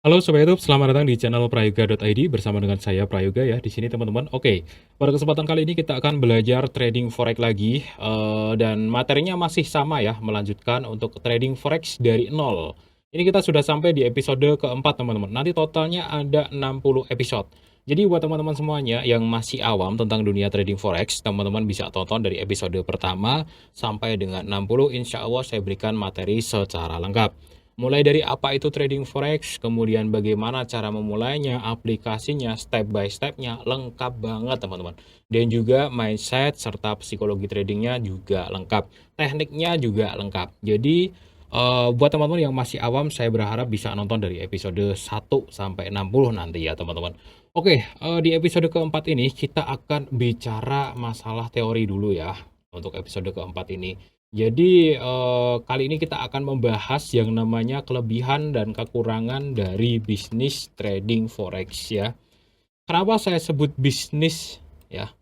Halo Sobat YouTube, selamat datang di channel prayoga.id bersama dengan saya Prayoga ya di sini teman-teman. Oke, pada kesempatan kali ini kita akan belajar trading forex lagi dan materinya masih sama ya, melanjutkan untuk trading forex dari nol. Ini kita sudah sampai di episode keempat teman-teman. Nanti totalnya ada 60 episode. Jadi buat teman-teman semuanya yang masih awam tentang dunia trading forex, teman-teman bisa tonton dari episode pertama sampai dengan 60. Insya Allah saya berikan materi secara lengkap. Mulai dari apa itu trading forex, kemudian bagaimana cara memulainya, aplikasinya, step by step-nya, lengkap banget teman-teman. Dan juga mindset serta psikologi tradingnya juga lengkap. Tekniknya juga lengkap. Jadi buat teman-teman yang masih awam, saya berharap bisa nonton dari episode 1 sampai 60 nanti ya teman-teman. Oke, di episode keempat ini kita akan bicara masalah teori dulu ya untuk episode keempat ini. Jadi, kali ini kita akan membahas yang namanya kelebihan dan kekurangan dari bisnis trading forex ya. Kenapa saya sebut bisnis ya?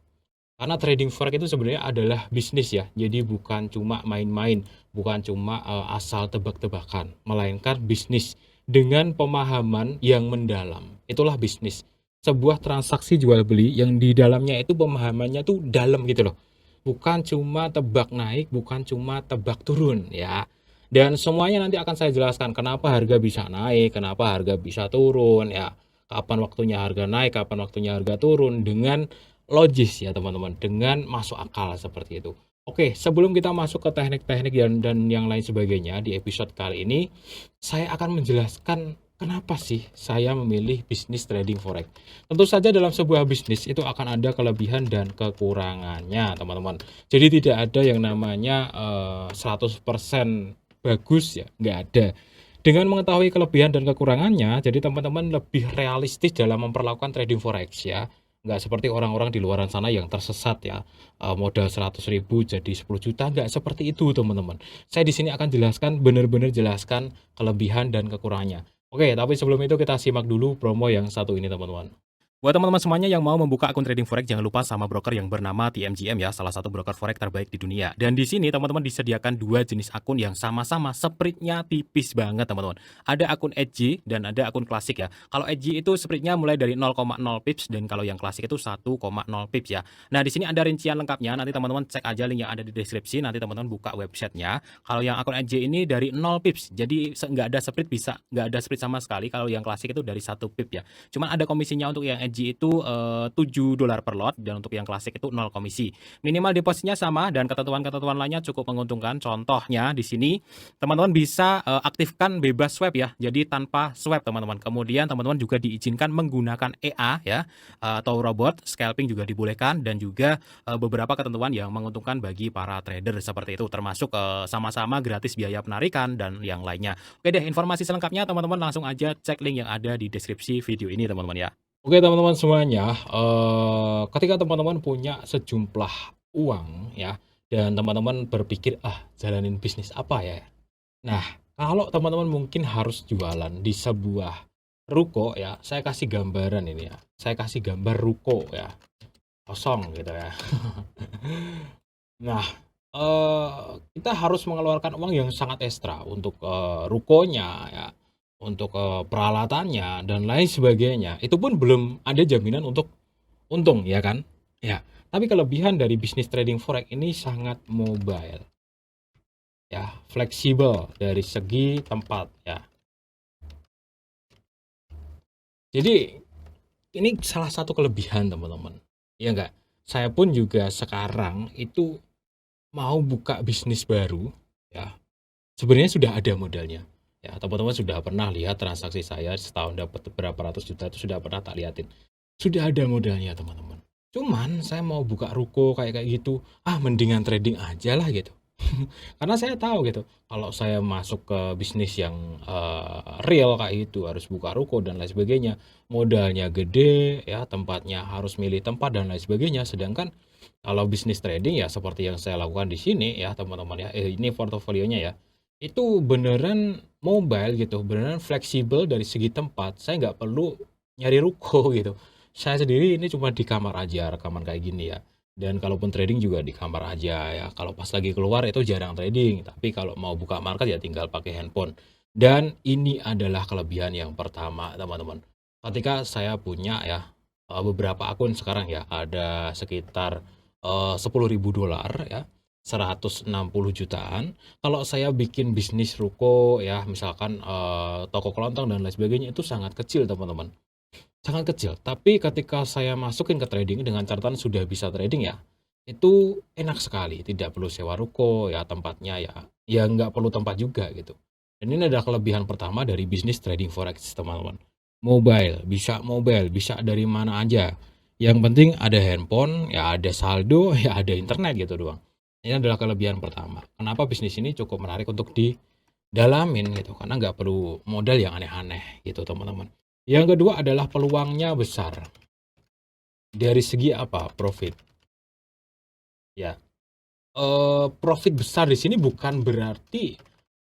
Karena trading forex itu sebenarnya adalah bisnis ya. Jadi bukan cuma main-main, bukan cuma asal tebak-tebakan, melainkan bisnis dengan pemahaman yang mendalam. Itulah bisnis. Sebuah transaksi jual beli yang di dalamnya itu pemahamannya tuh dalam gitu loh. Bukan cuma tebak naik, bukan cuma tebak turun ya. Dan semuanya nanti akan saya jelaskan kenapa harga bisa naik, kenapa harga bisa turun ya. Kapan waktunya harga naik, kapan waktunya harga turun dengan logis ya teman-teman, dengan masuk akal seperti itu. Oke, sebelum kita masuk ke teknik-teknik dan yang lain sebagainya di episode kali ini, saya akan menjelaskan kenapa sih saya memilih bisnis trading forex. Tentu saja dalam sebuah bisnis itu akan ada kelebihan dan kekurangannya, teman-teman. Jadi tidak ada yang namanya 100% bagus ya, nggak ada. Dengan mengetahui kelebihan dan kekurangannya, jadi teman-teman lebih realistis dalam memperlakukan trading forex ya. Nggak seperti orang-orang di luaran sana yang tersesat ya, modal 100.000 jadi 10 juta, nggak seperti itu teman-teman. Saya di sini akan jelaskan, benar-benar jelaskan kelebihan dan kekurangannya. Oke, tapi sebelum itu kita simak dulu promo yang satu ini teman-teman. Buat teman-teman semuanya yang mau membuka akun trading forex, jangan lupa sama broker yang bernama TMGM ya, salah satu broker forex terbaik di dunia. Dan di sini teman-teman disediakan dua jenis akun yang sama-sama spreadnya tipis banget teman-teman. Ada akun edgy dan ada akun klasik ya. Kalau edgy itu spreadnya mulai dari 0,0 pips dan kalau yang klasik itu 1,0 pips ya. Nah di sini ada rincian lengkapnya, nanti teman-teman cek aja link yang ada di deskripsi, nanti teman-teman buka websitenya. Kalau yang akun edgy ini dari 0 pips, jadi nggak ada spread, bisa nggak ada spread sama sekali. Kalau yang klasik itu dari 1 pip ya. Cuman ada komisinya untuk yang edgy itu $7 per lot dan untuk yang klasik itu 0 komisi. Minimal depositnya sama dan ketentuan-ketentuan lainnya cukup menguntungkan. Contohnya di sini teman-teman bisa aktifkan bebas swap ya. Jadi tanpa swap teman-teman. Kemudian teman-teman juga diizinkan menggunakan EA ya atau robot, scalping juga dibolehkan dan juga beberapa ketentuan yang menguntungkan bagi para trader seperti itu, termasuk sama-sama gratis biaya penarikan dan yang lainnya. Oke deh, informasi selengkapnya teman-teman langsung aja cek link yang ada di deskripsi video ini teman-teman ya. Oke teman-teman semuanya, ketika teman-teman punya sejumlah uang ya, dan teman-teman berpikir, "Ah, jalanin bisnis apa ya?" Nah, kalau teman-teman mungkin harus jualan di sebuah ruko ya, saya kasih gambaran ini ya, saya kasih gambar ruko ya, kosong gitu ya. Nah, kita harus mengeluarkan uang yang sangat ekstra untuk, rukonya ya, untuk, peralatannya dan lain sebagainya. Itu pun belum ada jaminan untuk untung, ya kan? Ya, tapi kelebihan dari bisnis trading forex ini sangat mobile, ya, fleksibel dari segi tempat, ya. Jadi, ini salah satu kelebihan teman-teman, ya enggak? Saya pun juga sekarang itu mau buka bisnis baru, ya, sebenarnya sudah ada modalnya. Ya, teman-teman sudah pernah lihat transaksi saya setahun dapat berapa ratus juta itu sudah pernah tak liatin. Sudah ada modalnya, teman-teman. Cuman saya mau buka ruko kayak kayak gitu, mendingan trading aja lah gitu. Karena saya tahu gitu, kalau saya masuk ke bisnis yang real kayak itu harus buka ruko dan lain sebagainya, modalnya gede ya, tempatnya harus milih tempat dan lain sebagainya. Sedangkan kalau bisnis trading ya seperti yang saya lakukan di sini ya teman-teman ya, ini portofolionya ya. Itu beneran mobile gitu, beneran fleksibel dari segi tempat. Saya nggak perlu nyari ruko gitu. Saya sendiri ini cuma di kamar aja rekaman kayak gini ya. Dan kalaupun trading juga di kamar aja ya. Kalau pas lagi keluar itu jarang trading, tapi kalau mau buka market ya tinggal pakai handphone. Dan ini adalah kelebihan yang pertama, teman-teman. Ketika saya punya ya beberapa akun sekarang ya, ada sekitar 10.000 dolar ya, 160 jutaan. Kalau saya bikin bisnis ruko ya, misalkan toko kelontong dan lain sebagainya, itu sangat kecil, teman-teman. Sangat kecil. Tapi ketika saya masukin ke trading dengan catatan sudah bisa trading ya, itu enak sekali. Tidak perlu sewa ruko ya, tempatnya ya, ya nggak perlu tempat juga gitu. Dan ini adalah kelebihan pertama dari bisnis trading forex, teman-teman. Mobile, bisa dari mana aja. Yang penting ada handphone, ya ada saldo, ya ada internet gitu doang. Ini adalah kelebihan pertama. Kenapa bisnis ini cukup menarik untuk didalamin gitu, karena nggak perlu modal yang aneh-aneh gitu, teman-teman. Yang kedua adalah peluangnya besar. Dari segi apa? Profit. Ya, profit besar di sini bukan berarti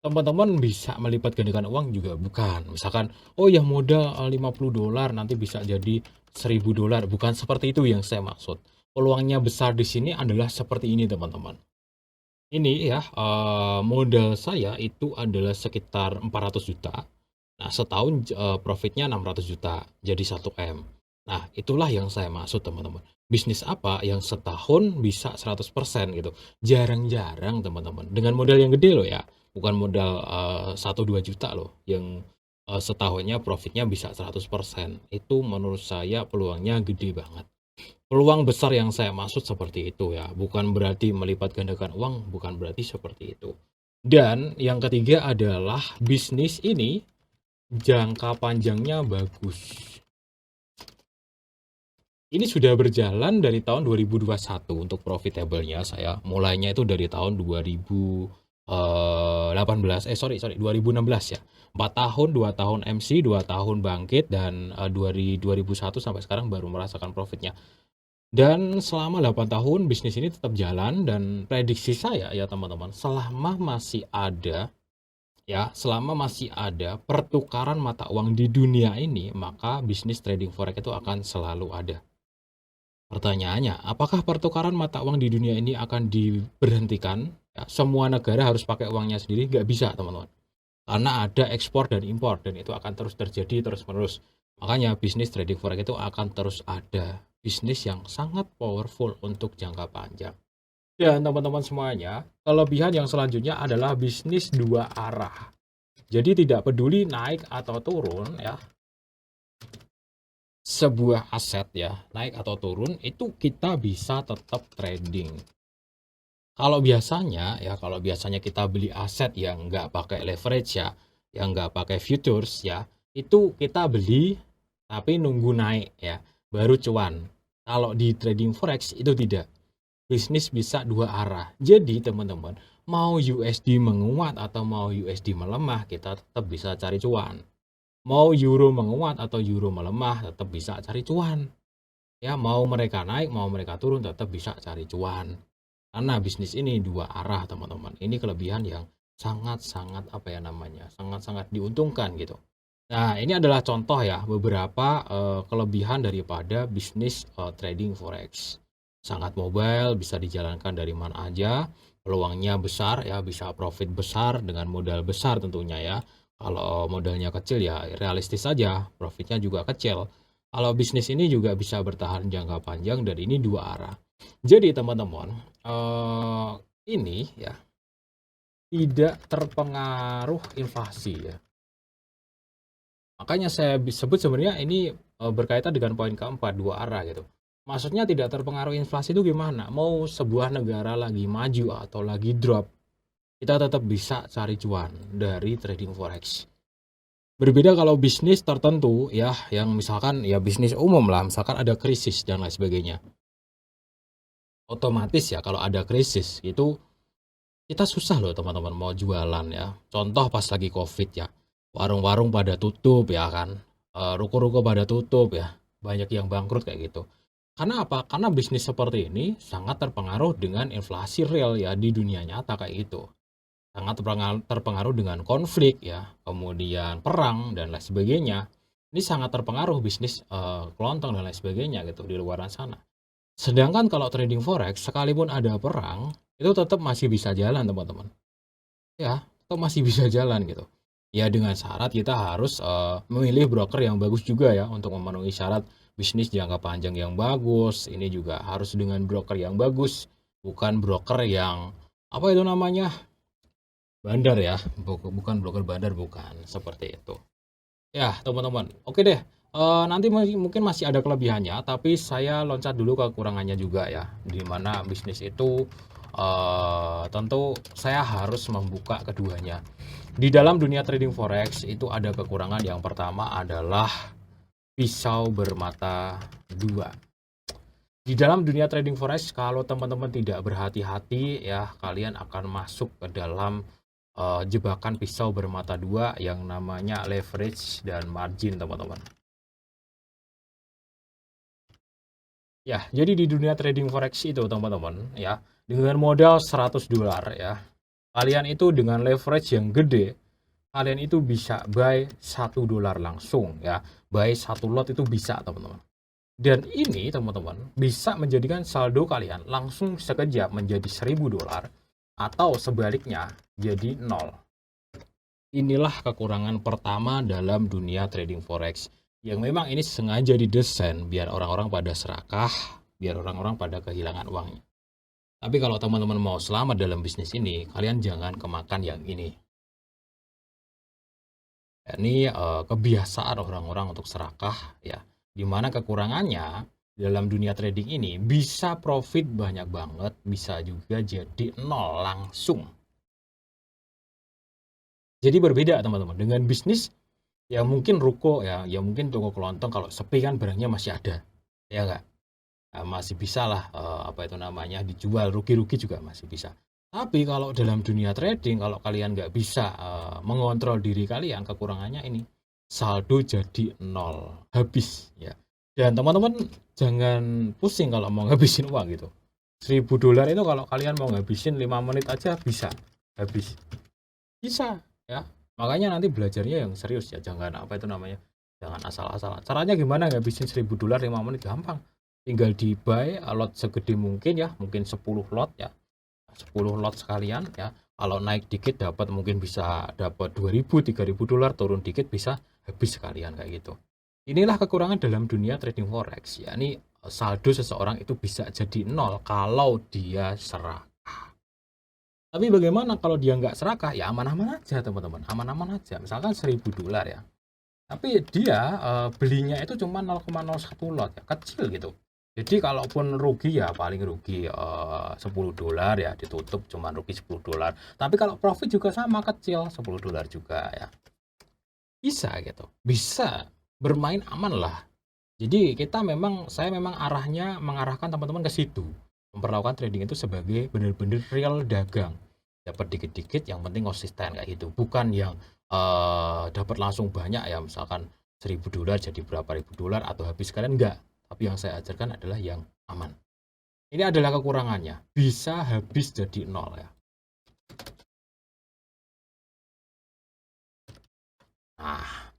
teman-teman bisa melipat gandakan uang, juga bukan. Misalkan, oh ya modal 50 dolar nanti bisa jadi 1000 dolar. Bukan seperti itu yang saya maksud. Peluangnya besar di sini adalah seperti ini, teman-teman. Ini ya, modal saya itu adalah sekitar 400 juta. Nah, setahun profitnya 600 juta, jadi 1 M. Nah, itulah yang saya maksud, teman-teman. Bisnis apa yang setahun bisa 100% gitu. Jarang-jarang, teman-teman. Dengan modal yang gede loh ya. Bukan modal 1-2 juta loh. Yang setahunnya profitnya bisa 100%. Itu menurut saya peluangnya gede banget. Peluang besar yang saya maksud seperti itu ya. Bukan berarti melipat gandakan uang, bukan berarti seperti itu. Dan yang ketiga adalah bisnis ini jangka panjangnya bagus. Ini sudah berjalan dari tahun 2021 untuk profitable-nya saya. Mulainya itu dari tahun 2018, 2016 ya. 4 tahun, 2 tahun MC, 2 tahun bangkit, dan 2001 sampai sekarang baru merasakan profitnya. Dan selama 8 tahun bisnis ini tetap jalan, dan prediksi saya ya teman-teman, selama masih ada pertukaran mata uang di dunia ini, maka bisnis trading forex itu akan selalu ada. Pertanyaannya, apakah pertukaran mata uang di dunia ini akan diberhentikan? Ya, semua negara harus pakai uangnya sendiri? Nggak bisa, teman-teman. Karena ada ekspor dan impor, dan itu akan terus terjadi terus-menerus. Makanya bisnis trading forex itu akan terus ada. Bisnis yang sangat powerful untuk jangka panjang. Dan teman-teman semuanya, kelebihan yang selanjutnya adalah bisnis dua arah. Jadi tidak peduli naik atau turun ya, sebuah aset ya, naik atau turun, itu kita bisa tetap trading. Kalau biasanya kita beli aset yang nggak pakai leverage ya, yang nggak pakai futures ya, itu kita beli tapi nunggu naik ya, baru cuan. Kalau di trading forex itu tidak. Bisnis bisa dua arah. Jadi teman-teman, mau USD menguat atau mau USD melemah, kita tetap bisa cari cuan. Mau euro menguat atau euro melemah, tetap bisa cari cuan. Ya, mau mereka naik, mau mereka turun, tetap bisa cari cuan. Karena bisnis ini dua arah, teman-teman. Ini kelebihan yang sangat-sangat sangat-sangat diuntungkan gitu. Nah, ini adalah contoh ya beberapa kelebihan daripada bisnis trading forex. Sangat mobile, bisa dijalankan dari mana aja, peluangnya besar ya, bisa profit besar dengan modal besar tentunya ya. Kalau modalnya kecil ya realistis saja, profitnya juga kecil. Kalau bisnis ini juga bisa bertahan jangka panjang, dan ini dua arah. Jadi teman-teman, ini ya tidak terpengaruh inflasi ya. Makanya saya sebut sebenarnya ini berkaitan dengan poin keempat, dua arah gitu. Maksudnya tidak terpengaruh inflasi itu gimana? Mau sebuah negara lagi maju atau lagi drop, kita tetap bisa cari cuan dari trading forex. Berbeda kalau bisnis tertentu ya, yang misalkan ya bisnis umum lah, misalkan ada krisis dan lain sebagainya. Otomatis ya kalau ada krisis itu kita susah loh teman-teman mau jualan ya. Contoh pas lagi Covid ya, warung-warung pada tutup ya kan, ruko-ruko pada tutup ya, banyak yang bangkrut kayak gitu. Karena apa? Karena bisnis seperti ini sangat terpengaruh dengan inflasi real ya di dunia nyata kayak gitu. Sangat terpengaruh dengan konflik ya, kemudian perang dan lain sebagainya. Ini sangat terpengaruh bisnis kelontong dan lain sebagainya gitu di luar sana. Sedangkan kalau trading forex, sekalipun ada perang, itu tetap masih bisa jalan teman-teman. Ya, tetap masih bisa jalan gitu. Ya dengan syarat kita harus memilih broker yang bagus juga ya untuk memenuhi syarat bisnis jangka panjang yang bagus. Ini juga harus dengan broker yang bagus, bukan broker yang apa itu namanya? Bandar ya, bukan broker bandar, bukan seperti itu. Ya, teman-teman. Oke deh. Nanti mungkin masih ada kelebihannya, tapi saya loncat dulu ke kekurangannya juga ya. Di mana bisnis itu tentu saya harus membuka keduanya. Di dalam dunia trading forex itu ada kekurangan. Yang pertama adalah pisau bermata dua. Di dalam dunia trading forex, kalau teman-teman tidak berhati-hati ya, kalian akan masuk ke dalam jebakan pisau bermata dua yang namanya leverage dan margin, teman-teman. Ya, jadi di dunia trading forex itu, teman-teman, ya, dengan modal 100 dolar ya, kalian itu dengan leverage yang gede, kalian itu bisa buy 1 dolar langsung ya. Buy 1 lot itu bisa, teman-teman. Dan ini, teman-teman, bisa menjadikan saldo kalian langsung sekejap menjadi 1000 dolar atau sebaliknya jadi nol. Inilah kekurangan pertama dalam dunia trading forex, yang memang ini sengaja didesain biar orang-orang pada serakah, biar orang-orang pada kehilangan uangnya. Tapi kalau teman-teman mau selamat dalam bisnis ini, kalian jangan kemakan yang ini. Ini kebiasaan orang-orang untuk serakah ya. Dimana kekurangannya dalam dunia trading ini bisa profit banyak banget, bisa juga jadi nol langsung. Jadi berbeda, teman-teman, dengan bisnis ya mungkin ruko ya, ya mungkin toko kelontong kalau sepi kan barangnya masih ada, ya nggak? Masih bisa lah apa itu namanya dijual, rugi-rugi juga masih bisa. Tapi kalau dalam dunia trading, kalau kalian nggak bisa mengontrol diri kalian, kekurangannya ini saldo jadi nol, habis ya. Dan teman-teman jangan pusing kalau mau ngabisin uang gitu. 1000 dolar itu kalau kalian mau ngabisin 5 menit aja bisa habis. Bisa ya. Makanya nanti belajarnya yang serius ya, jangan apa itu namanya, jangan asal-asalan. Caranya gimana ngabisin 1000 dolar 5 menit? Gampang. Tinggal di buy lot segede mungkin ya, mungkin 10 lot ya. 10 lot sekalian ya. Kalau naik dikit dapat mungkin bisa dapat 2000 3000 dolar, turun dikit bisa habis sekalian kayak gitu. Inilah kekurangan dalam dunia trading forex, yakni saldo seseorang itu bisa jadi nol kalau dia serah. Tapi bagaimana kalau dia nggak serakah? Ya aman-aman aja, teman-teman, aman-aman aja. Misalkan 1000 dolar ya, tapi dia belinya itu cuma 0,01 lot ya, kecil gitu. Jadi kalaupun rugi ya paling rugi 10 dolar ya, ditutup cuma rugi 10 dolar. Tapi kalau profit juga sama, kecil 10 dolar juga ya. Bisa gitu. Bisa bermain aman lah. Jadi saya memang mengarahkan teman-teman ke situ. Memperlakukan trading itu sebagai benar-benar real dagang. Dapat dikit-dikit, yang penting konsisten kayak gitu. Bukan yang dapat langsung banyak ya, misalkan 1000 dolar jadi berapa ribu dolar atau habis kalian, enggak. Tapi yang saya ajarkan adalah yang aman. Ini adalah kekurangannya. Bisa habis jadi nol ya. Nah,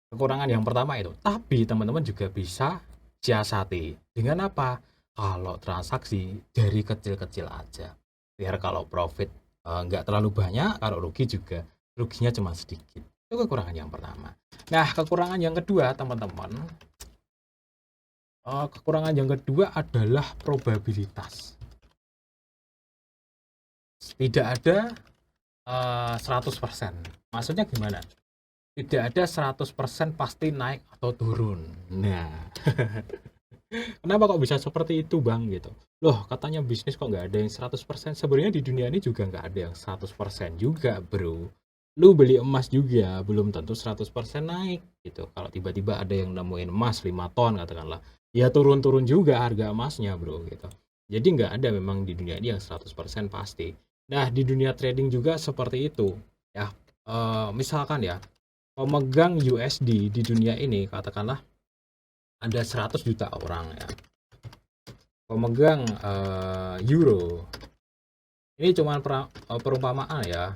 kekurangan yang pertama itu. Tapi teman-teman juga bisa siasati. Dengan apa? Kalau transaksi dari kecil-kecil aja. Biar kalau profit nggak terlalu banyak, kalau rugi juga ruginya cuma sedikit. Itu kekurangan yang pertama. Nah, kekurangan yang kedua, teman-teman. Kekurangan yang kedua adalah probabilitas. Tidak ada 100%. Maksudnya gimana? Tidak ada 100% pasti naik atau turun. Nah, kenapa kok bisa seperti itu, Bang? Gitu. Loh, katanya bisnis kok nggak ada yang 100%. Sebenarnya di dunia ini juga nggak ada yang 100% juga, bro. Lu beli emas juga belum tentu 100% naik gitu. Kalau tiba-tiba ada yang nemuin emas 5 ton katakanlah, ya turun-turun juga harga emasnya, bro, gitu. Jadi nggak ada memang di dunia ini yang 100% pasti. Nah, di dunia trading juga seperti itu. Ya, misalkan ya, pemegang USD di dunia ini katakanlah ada 100 juta orang ya. Pemegang euro. Ini cuma perumpamaan ya.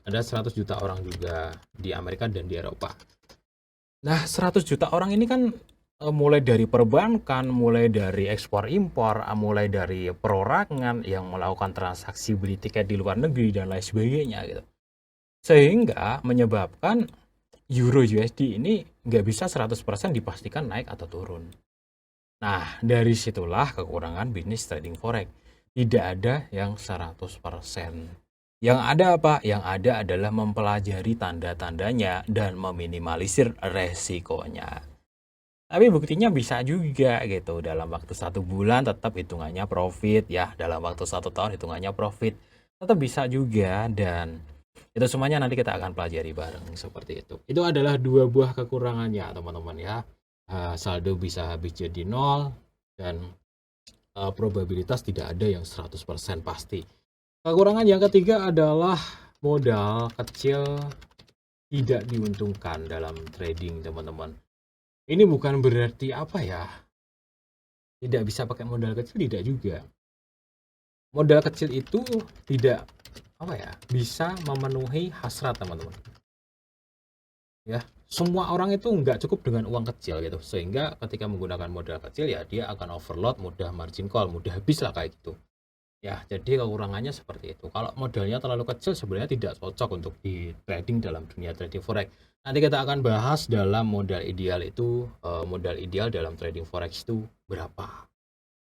Ada 100 juta orang juga di Amerika dan di Eropa. Nah, 100 juta orang ini kan mulai dari perbankan, mulai dari ekspor impor, mulai dari perorangan yang melakukan transaksi beli tiket di luar negeri dan lain sebagainya gitu. Sehingga menyebabkan Euro USD ini nggak bisa 100% dipastikan naik atau turun. Nah, dari situlah kekurangan bisnis trading forex. Tidak ada yang 100%. Yang ada apa? Yang ada adalah mempelajari tanda-tandanya dan meminimalisir resikonya. Tapi buktinya bisa juga gitu. Dalam waktu 1 bulan tetap hitungannya profit ya. Dalam waktu 1 tahun hitungannya profit. Tetap bisa juga dan itu semuanya nanti kita akan pelajari bareng seperti itu. Itu adalah 2 buah kekurangannya teman-teman ya. Saldo bisa habis jadi 0 dan probabilitas tidak ada yang 100% pasti. Kekurangan yang ketiga adalah modal kecil tidak diuntungkan dalam trading teman-teman. Ini bukan berarti apa ya, tidak bisa pakai modal kecil, tidak juga. Modal kecil itu tidak apa ya, bisa memenuhi hasrat teman-teman. Ya, semua orang itu nggak cukup dengan uang kecil gitu, sehingga ketika menggunakan modal kecil ya dia akan overload, mudah margin call, mudah habis lah kayak gitu. Ya, jadi kekurangannya seperti itu. Kalau modalnya terlalu kecil sebenarnya tidak cocok untuk di trading dalam dunia trading forex. Nanti kita akan bahas dalam modal ideal itu, modal ideal dalam trading forex itu berapa.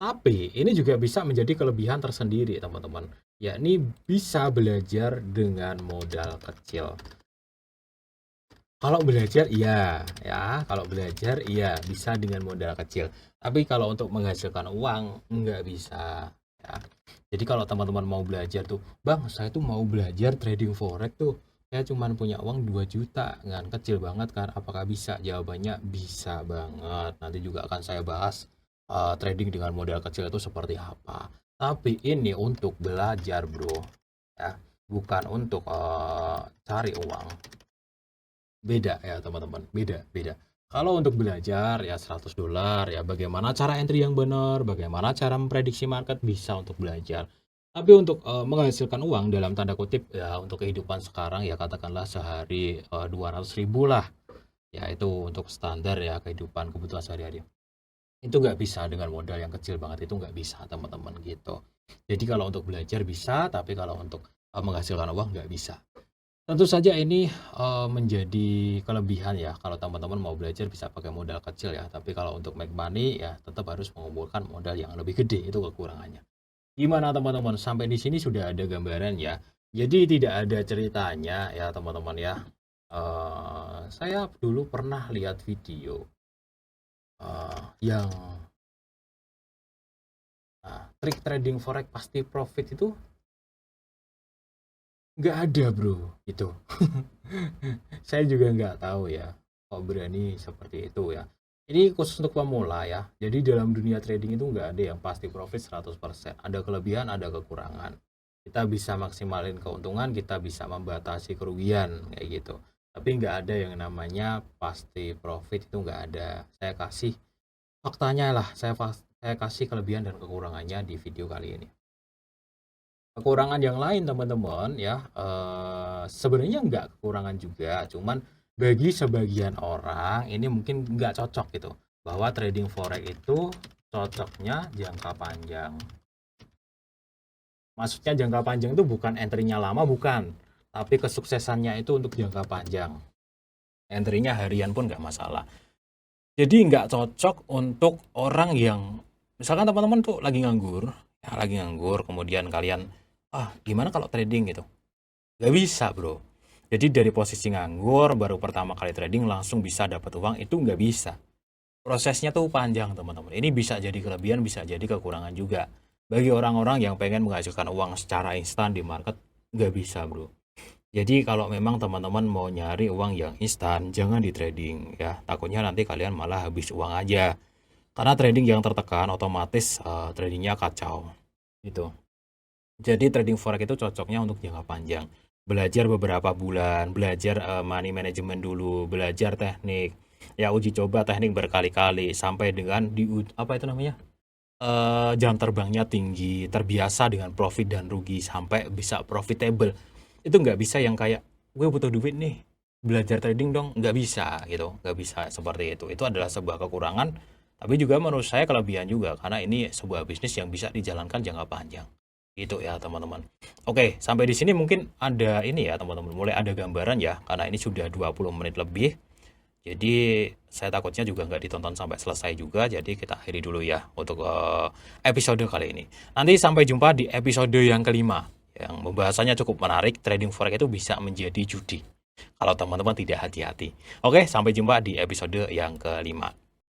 Tapi ini juga bisa menjadi kelebihan tersendiri teman-teman. Yakni bisa belajar dengan modal kecil. Kalau belajar iya, ya. Kalau belajar iya bisa dengan modal kecil. Tapi kalau untuk menghasilkan uang nggak bisa. Ya. Jadi kalau teman-teman mau belajar tuh, Bang, saya tuh mau belajar trading forex tuh. Saya cuma punya uang 2 juta, kan kecil banget kan? Apakah bisa? Jawabannya bisa banget. Nanti juga akan saya bahas trading dengan modal kecil itu seperti apa. Tapi ini untuk belajar, bro. Ya, bukan untuk cari uang. Beda ya teman-teman, beda. Kalau untuk belajar ya $100 ya, bagaimana cara entry yang benar, bagaimana cara memprediksi market, bisa untuk belajar. Tapi untuk menghasilkan uang dalam tanda kutip ya, untuk kehidupan sekarang ya katakanlah sehari 200.000 lah. Ya itu untuk standar ya kehidupan kebutuhan sehari-hari. Itu nggak bisa dengan modal yang kecil banget, itu nggak bisa teman-teman gitu. Jadi kalau untuk belajar bisa, tapi kalau untuk menghasilkan uang nggak bisa. Tentu saja ini menjadi kelebihan ya kalau teman-teman mau belajar bisa pakai modal kecil ya. Tapi kalau untuk make money ya tetap harus mengumpulkan modal yang lebih gede, itu kekurangannya. Gimana teman-teman? Sampai di sini sudah ada gambaran ya. Jadi tidak ada ceritanya ya teman-teman ya. Saya dulu pernah lihat video yang trik trading forex pasti profit itu nggak ada bro, itu. Saya juga nggak tahu ya kok berani seperti itu ya. Ini khusus untuk pemula ya. Jadi dalam dunia trading itu nggak ada yang pasti profit 100%. Ada kelebihan, ada kekurangan. Kita bisa maksimalin keuntungan, kita bisa membatasi kerugian kayak gitu. Tapi nggak ada yang namanya pasti profit, itu nggak ada. Saya kasih faktanya lah, saya kasih kelebihan dan kekurangannya di video kali ini. Kekurangan yang lain teman-teman ya, sebenarnya nggak kekurangan juga, cuman bagi sebagian orang ini mungkin nggak cocok gitu, bahwa trading forex itu cocoknya jangka panjang. Maksudnya jangka panjang itu bukan entry-nya lama, bukan, tapi kesuksesannya itu untuk jangka panjang. Entry-nya harian pun nggak masalah. Jadi nggak cocok untuk orang yang misalkan teman-teman tuh lagi nganggur, ya lagi nganggur, kemudian kalian gimana kalau trading gitu, nggak bisa bro. Jadi dari posisi nganggur baru pertama kali trading langsung bisa dapat uang, itu nggak bisa. Prosesnya tuh panjang teman-teman. Ini bisa jadi kelebihan, bisa jadi kekurangan juga. Bagi orang-orang yang pengen menghasilkan uang secara instan di market, nggak bisa bro. Jadi kalau memang teman-teman mau nyari uang yang instan, jangan di trading ya. Takutnya nanti kalian malah habis uang aja. Karena trading yang tertekan otomatis tradingnya kacau. Gitu. Jadi trading forex itu cocoknya untuk jangka panjang. Belajar beberapa bulan, belajar money management dulu, belajar teknik. Ya uji coba teknik berkali-kali sampai dengan di apa itu namanya? Jam terbangnya tinggi, terbiasa dengan profit dan rugi sampai bisa profitable. Itu nggak bisa yang kayak gue butuh duit nih, belajar trading dong, nggak bisa gitu, nggak bisa seperti itu adalah sebuah kekurangan, tapi juga menurut saya kelebihan juga karena ini sebuah bisnis yang bisa dijalankan jangka panjang Gitu ya teman-teman. Oke, sampai di sini mungkin ada ini ya teman-teman, mulai ada gambaran ya, karena ini sudah 20 menit lebih. Jadi saya takutnya juga nggak ditonton sampai selesai juga, jadi kita akhiri dulu ya untuk episode kali ini. Nanti sampai jumpa di episode yang kelima, yang pembahasannya cukup menarik, trading forex itu bisa menjadi judi kalau teman-teman tidak hati-hati. Oke, sampai jumpa di episode yang kelima.